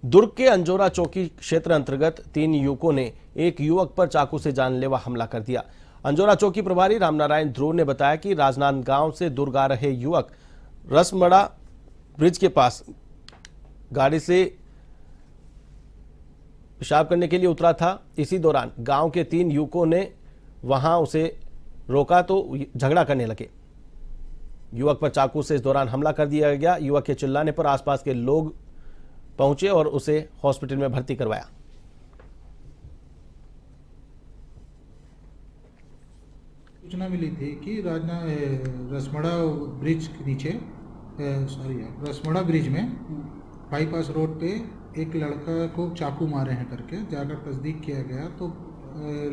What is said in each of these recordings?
दुर्ग के अंजोरा चौकी क्षेत्र अंतर्गत 3 युवकों ने एक युवक पर चाकू से जानलेवा हमला कर दिया। अंजोरा चौकी प्रभारी रामनारायण ध्रुव ने बताया कि राजनांदगांव से दुर्ग आ रहे युवक रसमड़ा ब्रिज के पास गाड़ी से पेशाब करने के लिए उतरा था। इसी दौरान गांव के 3 युवकों ने वहां उसे रोका तो झगड़ा करने लगे। युवक पर चाकू से इस दौरान हमला कर दिया गया। युवक के चिल्लाने पर आसपास के लोग पहुंचे और उसे हॉस्पिटल में भर्ती करवाया। सूचना मिली थी कि रसमड़ा ब्रिज के नीचे रसमड़ा ब्रिज में बाईपास रोड पे एक लड़का को चाकू मारे हैं करके जाकर तस्दीक किया गया तो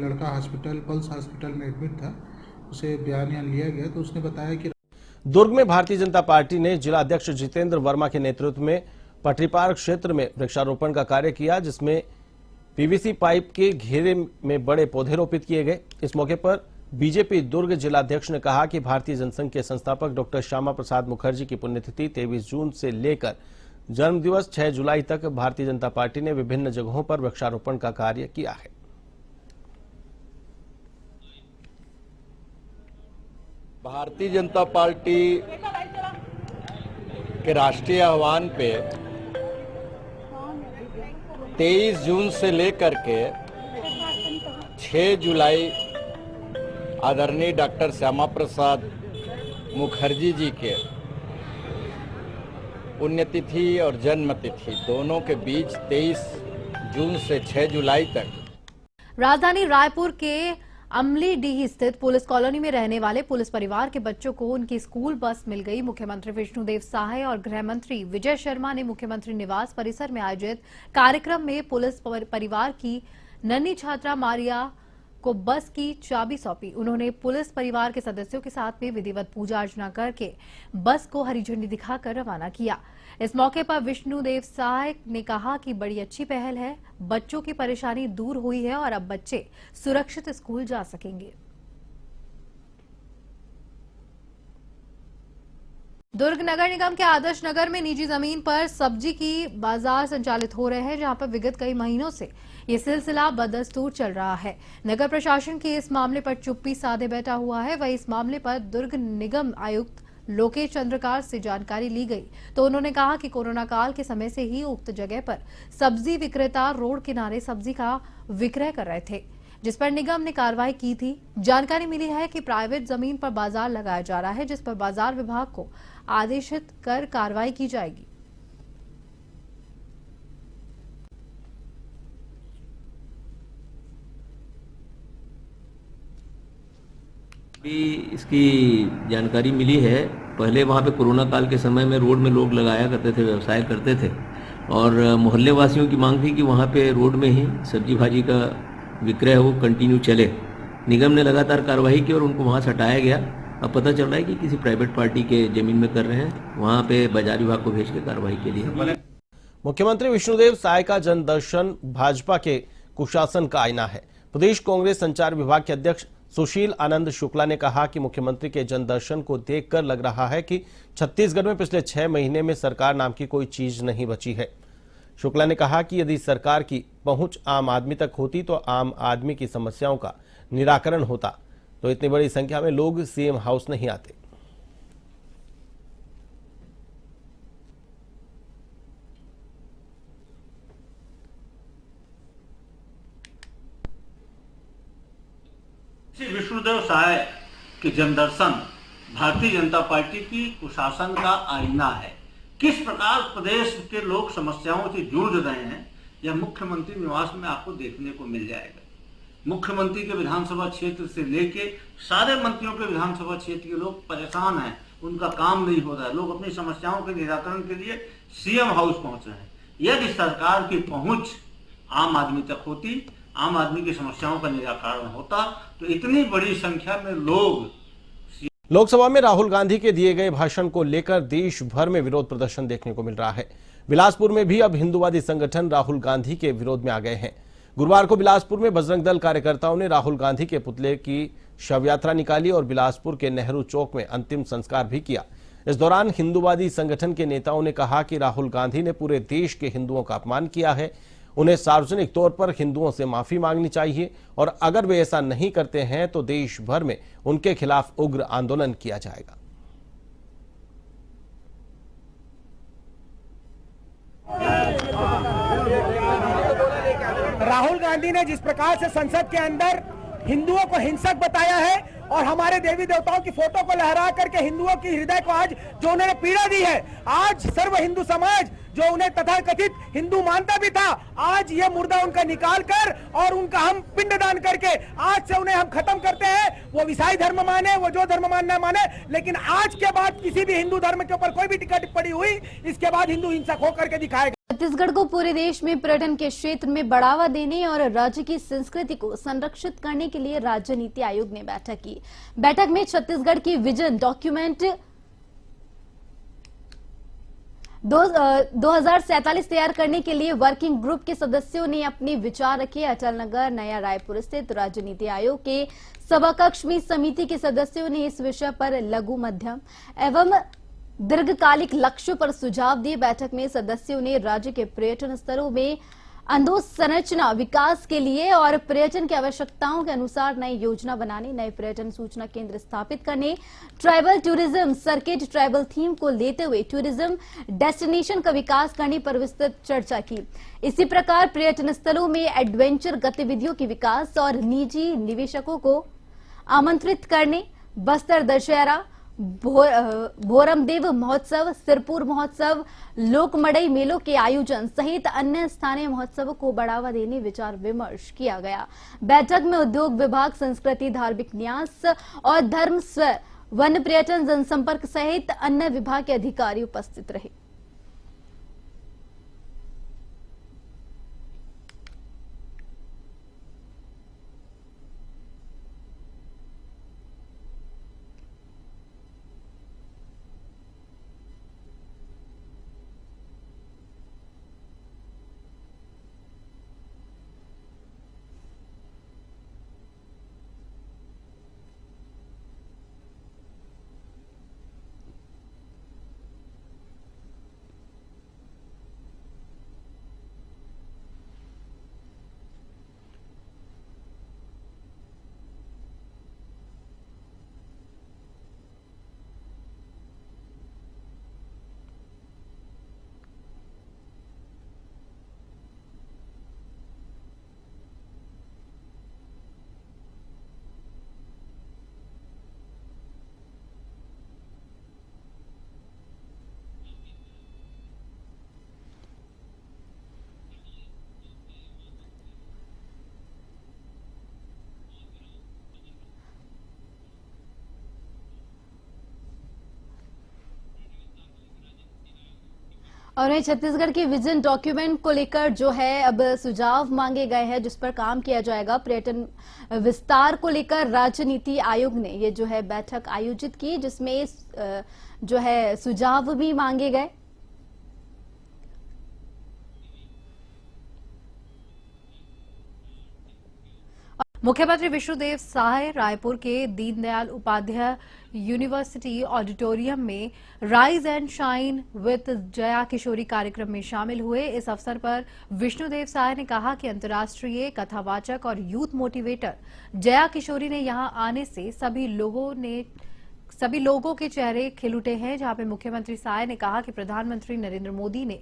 लड़का हॉस्पिटल पल्स हॉस्पिटल में एडमिट था। उसे बयान यहाँ लिया गया तो उसने बताया कि दुर्ग में भारतीय जनता पार्टी ने जिला अध्यक्ष जितेंद्र वर्मा के नेतृत्व में पटरी पार्क क्षेत्र में वृक्षारोपण का कार्य किया, जिसमें पीवीसी पाइप के घेरे में बड़े पौधे रोपित किए गए। इस मौके पर बीजेपी दुर्ग जिलाध्यक्ष ने कहा कि भारतीय जनसंघ के संस्थापक डॉक्टर श्यामा प्रसाद मुखर्जी की पुण्यतिथि 23 जून से लेकर जन्मदिवस 6 जुलाई तक भारतीय जनता पार्टी ने विभिन्न जगहों पर वृक्षारोपण का कार्य किया है। भारतीय जनता पार्टी के राष्ट्रीय आह्वान पे 23 जून से लेकर के 6 जुलाई आदरणीय डॉक्टर श्यामा प्रसाद मुखर्जी जी के पुण्यतिथि और जन्मतिथि दोनों के बीच 23 जून से 6 जुलाई तक राजधानी रायपुर के अमलीडीह स्थित पुलिस कॉलोनी में रहने वाले पुलिस परिवार के बच्चों को उनकी स्कूल बस मिल गई। मुख्यमंत्री विष्णुदेव साय और गृह मंत्री विजय शर्मा ने मुख्यमंत्री निवास परिसर में आयोजित कार्यक्रम में पुलिस परिवार की नन्ही छात्रा मारिया को बस की चाबी सौंपी। उन्होंने पुलिस परिवार के सदस्यों के साथ में विधिवत पूजा अर्चना करके बस को हरी झंडी दिखाकर रवाना किया। इस मौके पर विष्णुदेव साय ने कहा कि बड़ी अच्छी पहल है, बच्चों की परेशानी दूर हुई है और अब बच्चे सुरक्षित स्कूल जा सकेंगे। दुर्ग नगर निगम के आदर्श नगर में निजी जमीन पर सब्जी की बाजार संचालित हो रहे हैं, जहां पर विगत कई महीनों से ये सिलसिला बदस्तूर चल रहा है। नगर प्रशासन के इस मामले पर चुप्पी साधे बैठा हुआ है। वहीं इस मामले पर दुर्ग निगम आयुक्त लोकेश चंद्रकार से जानकारी ली गई तो उन्होंने कहा कि कोरोना काल के समय से ही उक्त जगह पर सब्जी विक्रेता रोड किनारे सब्जी का विक्रय कर रहे थे, जिस पर निगम ने कार्रवाई की थी। जानकारी मिली है कि प्राइवेट जमीन पर बाजार लगाया जा रहा है, जिस पर बाजार विभाग को आदेशित कर कार्रवाई की जाएगी। इसकी जानकारी मिली है। पहले वहाँ पे कोरोना काल के समय में रोड में लोग लगाया करते थे, व्यवसाय करते थे और मोहल्ले वासियों की मांग थी कि वहाँ पे रोड में ही सब्जी भाजी का विक्रय वो कंटिन्यू चले। निगम ने लगातार कार्रवाई की और उनको वहाँ से हटाया गया। अब पता चल रहा है कि किसी प्राइवेट पार्टी के जमीन में कर रहे हैं, वहाँ पे बाजार विभाग को भेज के कार्रवाई के लिए। मुख्यमंत्री विष्णुदेव साय का जनदर्शन भाजपा के कुशासन का आईना है। प्रदेश कांग्रेस संचार विभाग के अध्यक्ष सुशील आनंद शुक्ला ने कहा कि मुख्यमंत्री के जनदर्शन को देखकर लग रहा है कि छत्तीसगढ़ में पिछले 6 महीने में सरकार नाम की कोई चीज नहीं बची है। शुक्ला ने कहा कि यदि सरकार की पहुंच आम आदमी तक होती तो आम आदमी की समस्याओं का निराकरण होता, तो इतनी बड़ी संख्या में लोग सीएम हाउस नहीं आते। श्री विष्णुदेव साय के जनदर्शन भारतीय जनता पार्टी की कुशासन का आईना है। किस प्रकार प्रदेश के लोग समस्याओं से जूझ रहे हैं, यह मुख्यमंत्री निवास में आपको देखने को मिल जाएगा। मुख्यमंत्री के विधानसभा क्षेत्र से लेके सारे मंत्रियों के विधानसभा क्षेत्र के लोग परेशान हैं, उनका काम नहीं हो रहा है। लोग अपनी समस्याओं के निराकरण के लिए सीएम हाउस पहुंच रहे हैं। यदि सरकार की पहुंच आम आदमी तक होती, आम आदमी की समस्याओं का निराकरण होता, तो इतनी बड़ी संख्या में लोग। लोकसभा में राहुल गांधी के दिए गए भाषण को लेकर देश भर में विरोध प्रदर्शन देखने को मिल रहा है। बिलासपुर में भी अब हिंदूवादी संगठन राहुल गांधी के विरोध में आ गए हैं। गुरुवार को बिलासपुर में बजरंग दल कार्यकर्ताओं ने राहुल गांधी के पुतले की शव यात्रा निकाली और बिलासपुर के नेहरू चौक में अंतिम संस्कार भी किया। इस दौरान हिंदूवादी संगठन के नेताओं ने कहा कि राहुल गांधी ने पूरे देश के हिंदुओं का अपमान किया है। उन्हें सार्वजनिक तौर पर हिंदुओं से माफी मांगनी चाहिए और अगर वे ऐसा नहीं करते हैं तो देश भर में उनके खिलाफ उग्र आंदोलन किया जाएगा। राहुल गांधी ने जिस प्रकार से संसद के अंदर हिंदुओं को हिंसक बताया है और हमारे देवी देवताओं की फोटो को लहरा करके हिंदुओं की हृदय को आज जो उन्होंने पीड़ा दी है, आज सर्व हिंदू समाज जो उन्हें तथाकथित हिंदू मानता भी था, आज ये मुर्दा उनका निकाल कर और उनका हम पिंडदान करके आज से उन्हें हम खत्म करते हैं। वो ईसाई धर्म माने, वो जो धर्म मानना माने, लेकिन आज के बाद किसी भी हिंदू धर्म के ऊपर कोई भी टिक्का टिप्पणी हुई, इसके बाद हिंदू हिंसक होकर के दिखाएगा। छत्तीसगढ़ को पूरे देश में पर्यटन के क्षेत्र में बढ़ावा देने और राज्य की संस्कृति को संरक्षित करने के लिए राज्य नीति आयोग ने बैठक की। बैठक में छत्तीसगढ़ की विजन डॉक्यूमेंट 2047 तैयार करने के लिए वर्किंग ग्रुप के सदस्यों ने अपने विचार रखे। अटल नगर, नया रायपुर स्थित राज्य नीति आयोग के सभाकक्ष में समिति के सदस्यों ने इस विषय पर लघु, मध्यम एवं दीर्घकालिक लक्ष्यों पर सुझाव दिए। बैठक में सदस्यों ने राज्य के पर्यटन स्थलों में अधोसंरचना विकास के लिए और पर्यटन की आवश्यकताओं के अनुसार नई योजना बनाने, नए पर्यटन सूचना केंद्र स्थापित करने, tribal tourism circuit, tribal theme को लेते हुए टूरिज्म डेस्टिनेशन का विकास करने पर विस्तृत चर्चा की। इसी प्रकार पर्यटन स्थलों में एडवेंचर गतिविधियों के विकास और निजी निवेशकों को आमंत्रित करने, बस्तर दशहरा, भोरमदेव महोत्सव, सिरपुर महोत्सव, लोकमड़ई मेलों के आयोजन सहित अन्य स्थानीय महोत्सवों को बढ़ावा देने विचार विमर्श किया गया। बैठक में उद्योग विभाग, संस्कृति, धार्मिक न्यास और धर्म, वन पर्यटन, जनसंपर्क सहित अन्य विभाग के अधिकारी उपस्थित रहे। और वहीं छत्तीसगढ़ की विजन डॉक्यूमेंट को लेकर जो है अब सुझाव मांगे गए हैं जिस पर काम किया जाएगा। पर्यटन विस्तार को लेकर राज्य नीति आयोग ने ये जो है बैठक आयोजित की, जिसमें जो है सुझाव भी मांगे गए। मुख्यमंत्री विष्णुदेव साय रायपुर के दीनदयाल उपाध्याय यूनिवर्सिटी ऑडिटोरियम में rise and shine with Jaya Kishori कार्यक्रम में शामिल हुए। इस अवसर पर विष्णुदेव साय ने कहा कि अंतर्राष्ट्रीय कथावाचक और यूथ मोटिवेटर जया किशोरी ने यहां आने से सभी लोगों के चेहरे खिल उठे हैं। जहां पे मुख्यमंत्री साय ने कहा कि प्रधानमंत्री नरेंद्र मोदी ने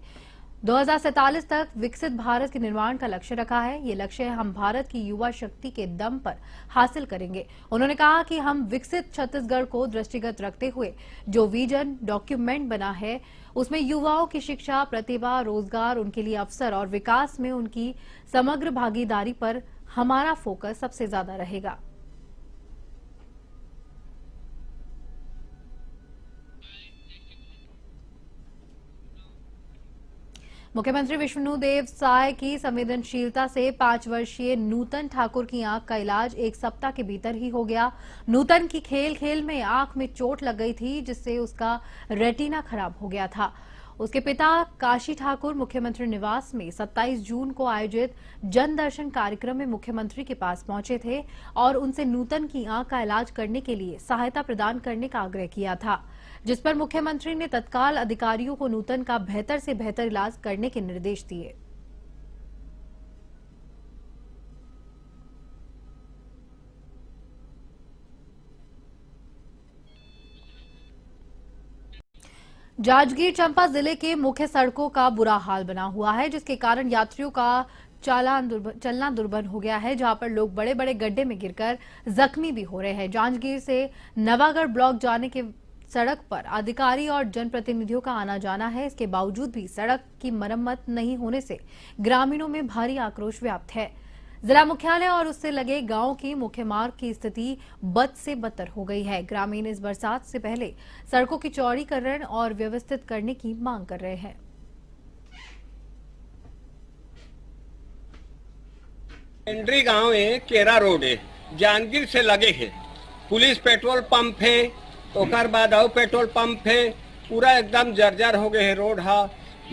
2047 तक विकसित भारत के निर्माण का लक्ष्य रखा है। ये लक्ष्य हम भारत की युवा शक्ति के दम पर हासिल करेंगे। उन्होंने कहा कि हम विकसित छत्तीसगढ़ को दृष्टिगत रखते हुए जो विजन डॉक्यूमेंट बना है उसमें युवाओं की शिक्षा, प्रतिभा, रोजगार, उनके लिए अवसर और विकास में उनकी समग्र भागीदारी पर हमारा फोकस सबसे ज्यादा रहेगा। मुख्यमंत्री विष्णुदेव साय की संवेदनशीलता से 5 वर्षीय नूतन ठाकुर की आंख का इलाज 1 सप्ताह के भीतर ही हो गया। नूतन की खेल में आंख में चोट लग गई थी, जिससे उसका रेटिना खराब हो गया था। उसके पिता काशी ठाकुर मुख्यमंत्री निवास में 27 जून को आयोजित जन दर्शन कार्यक्रम में मुख्यमंत्री के पास पहुंचे थे और उनसे नूतन की आंख का इलाज करने के लिए सहायता प्रदान करने का आग्रह किया था। जिस पर मुख्यमंत्री ने तत्काल अधिकारियों को नूतन का बेहतर से बेहतर इलाज करने के निर्देश दिए। जांजगीर चांपा जिले के मुख्य सड़कों का बुरा हाल बना हुआ है, जिसके कारण यात्रियों का चलना दुर्बल हो गया है, जहां पर लोग बड़े बड़े गड्ढे में गिरकर जख्मी भी हो रहे हैं। जांजगीर से नवागढ़ ब्लॉक जाने के सड़क पर अधिकारी और जनप्रतिनिधियों का आना जाना है। इसके बावजूद भी सड़क की मरम्मत नहीं होने से ग्रामीणों में भारी आक्रोश व्याप्त है। जिला मुख्यालय और उससे लगे गांव की मुख्य मार्ग की स्थिति बद से बदतर हो गई है। ग्रामीण इस बरसात से पहले सड़कों की चौड़ीकरण और व्यवस्थित करने की मांग कर रहे हैं। एंड्री गांव है, केरा रोड है, जांजगीर से लगे है। पुलिस पेट्रोल पंप है, ओकर बाद और पेट्रोल पंप है, पूरा एकदम जर्जर हो गए है रोड हा।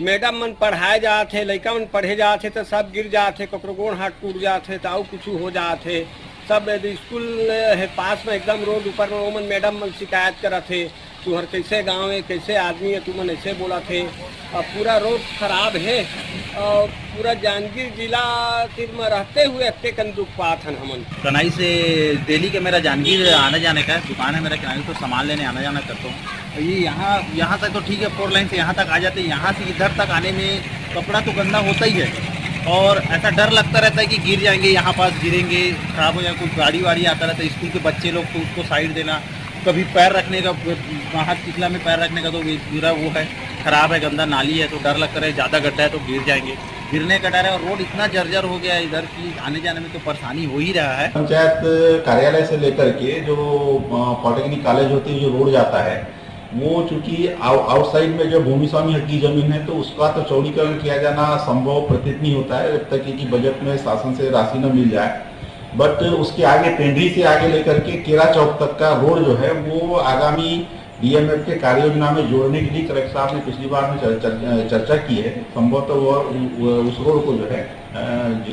मैडम मन पढ़ाए जाते, लड़का मन पढ़े जाते तो सब गिर जाते, ककरो गोड़ हाथ टूट जाते तो और कुछ हो जाते। सब स्कूल है पास में एकदम रोड ऊपर में, ओमन मैडम मन शिकायत करते तुहर कैसे गांव है, कैसे आदमी है, तुमन ऐसे बोला थे। अब पूरा रोड खराब है और पूरा जांजगीर जिला में रहते हुए अत्ते कन दुख पात हन हमन। कनाई से दिल्ली के मेरा जांजगीर आने जाने का दुकान है मेरा, किराने तो सामान लेने आना जाना करता हूँ। ये यहाँ तक तो ठीक है, 4 लाइन से यहाँ तक आ जाते हैं। यहाँ से इधर तक आने में कपड़ा तो गंदा होता ही है और ऐसा डर लगता रहता है कि गिर जाएंगे, यहाँ पास गिरेंगे, खराब हो जाए। कोई गाड़ी वाड़ी आता रहता है, स्कूल के बच्चे लोग तो उसको साइड देना, कभी पैर रखने का, वहाँ टिकला में पैर रखने का तो पूरा वो है, खराब है, गंदा नाली है, तो डर लगता है ज़्यादा गड्ढा है तो गिर जाएंगे, गिरने का डर है। और रोड इतना जर्जर हो गया है इधर की आने जाने में तो परेशानी हो ही रहा है। पंचायत कार्यालय से लेकर के जो पॉलिटेक्निक कॉलेज होती है, जो रोड जाता है, वो चूंकि आउटसाइड में जो भूमि स्वामी हक की जमीन है तो उसका तो चौड़ीकरण किया जाना संभव प्रतीत नहीं होता है जब तक कि बजट में शासन से राशि न मिल जाए। बट उसके आगे पेंड्री से आगे लेकर के केरा चौक तक का रोड जो है वो आगामी डीएमएफ के कार्य योजना में जोड़ने के लिए कलेक्टर साहब ने पिछली बार में चर्चा की है। संभवतः उस रोड को जो है